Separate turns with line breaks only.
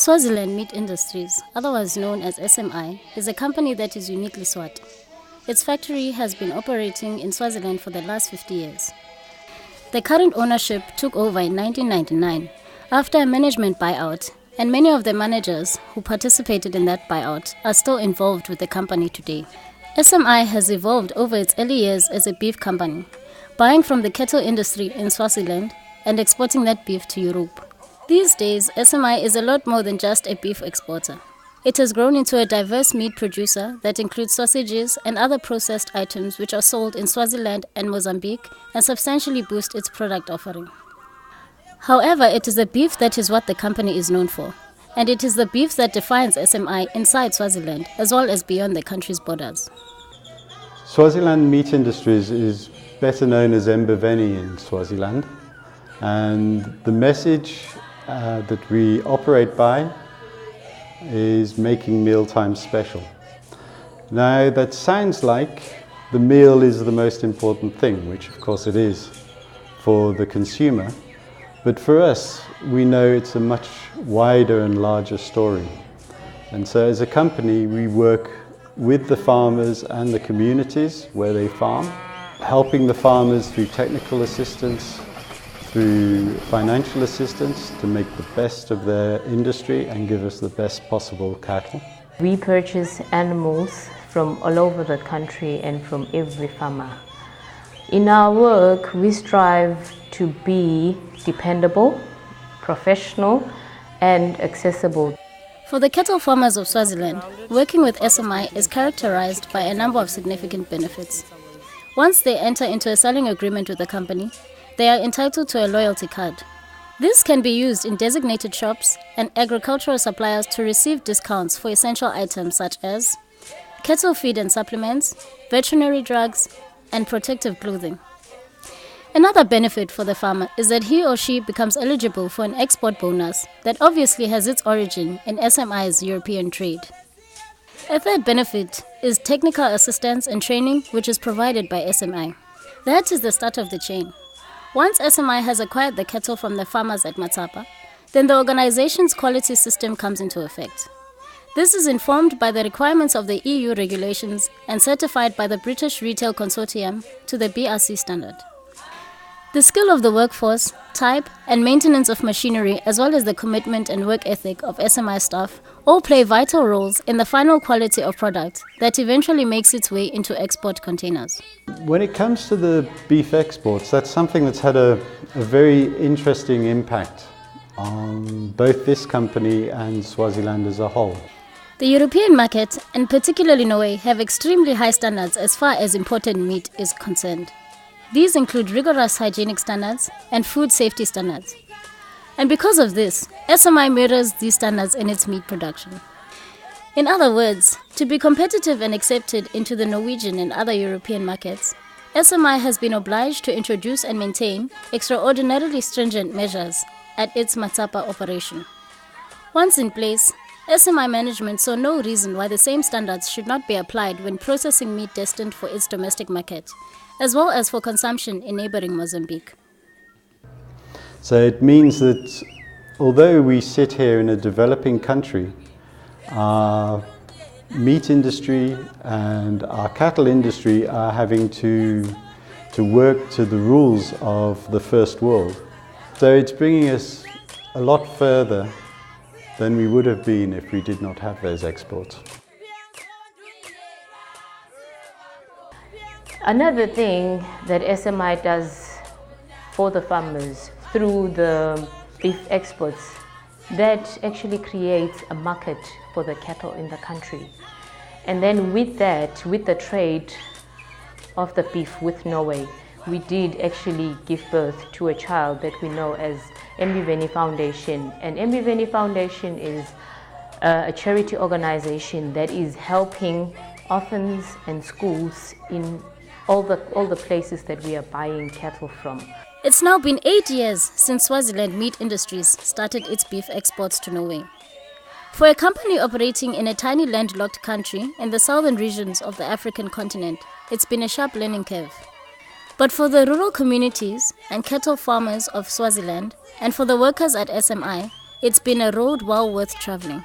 Swaziland Meat Industries, otherwise known as SMI, is a company that is uniquely Swati. Its factory has been operating in Swaziland for the last 50 years. The current ownership took over in 1999 after a management buyout, and many of the managers who participated in that buyout are still involved with the company today. SMI has evolved over its early years as a beef company, buying from the cattle industry in Swaziland and exporting that beef to Europe. These days, SMI is a lot more than just a beef exporter. It has grown into a diverse meat producer that includes sausages and other processed items which are sold in Swaziland and Mozambique and substantially boost its product offering. However, it is the beef that is what the company is known for, and it is the beef that defines SMI inside Swaziland as well as beyond the country's borders.
Swaziland Meat Industries is better known as Embiveni in Swaziland, and the message that we operate by is making mealtime special. Now that sounds like the meal is the most important thing, which of course it is for the consumer, but for us we know it's a much wider and larger story. And so as a company we work with the farmers and the communities where they farm, helping the farmers through technical assistance, through financial assistance to make the best of their industry and give us the best possible cattle.
We purchase animals from all over the country and from every farmer. In our work, we strive to be dependable, professional, and accessible.
For the cattle farmers of Swaziland, working with SMI is characterized by a number of significant benefits. Once they enter into a selling agreement with the company, they are entitled to a loyalty card. This can be used in designated shops and agricultural suppliers to receive discounts for essential items such as cattle feed and supplements, veterinary drugs, and protective clothing. Another benefit for the farmer is that he or she becomes eligible for an export bonus that obviously has its origin in SMI's European trade. A third benefit is technical assistance and training, which is provided by SMI. That is the start of the chain. Once SMI has acquired the cattle from the farmers at Matsapa, then the organization's quality system comes into effect. This is informed by the requirements of the EU regulations and certified by the British Retail Consortium to the BRC standard. The skill of the workforce, type, and maintenance of machinery, as well as the commitment and work ethic of SMI staff, all play vital roles in the final quality of product that eventually makes its way into export containers.
When it comes to the beef exports, that's something that's had a very interesting impact on both this company and Swaziland as a whole.
The European market, and particularly Norway, have extremely high standards as far as imported meat is concerned. These include rigorous hygienic standards and food safety standards. And because of this, SMI mirrors these standards in its meat production. In other words, to be competitive and accepted into the Norwegian and other European markets, SMI has been obliged to introduce and maintain extraordinarily stringent measures at its Matsapa operation. Once in place, SMI management saw no reason why the same standards should not be applied when processing meat destined for its domestic market, as well as for consumption in neighboring Mozambique.
So it means that although we sit here in a developing country, our meat industry and our cattle industry are having to work to the rules of the first world. So it's bringing us a lot further than we would have been if we did not have those exports.
Another thing that SMI does for the farmers through the beef exports, that actually creates a market for the cattle in the country. And then with that, with the trade of the beef with Norway, we did actually give birth to a child that we know as Embiveni Foundation. And Embiveni Foundation is a charity organization that is helping orphans and schools in all the places that we are buying cattle from.
It's now been 8 years since Swaziland Meat Industries started its beef exports to Norway. For a company operating in a tiny landlocked country in the southern regions of the African continent, it's been a sharp learning curve. But for the rural communities and cattle farmers of Swaziland, and for the workers at SMI, It's been a road well worth traveling.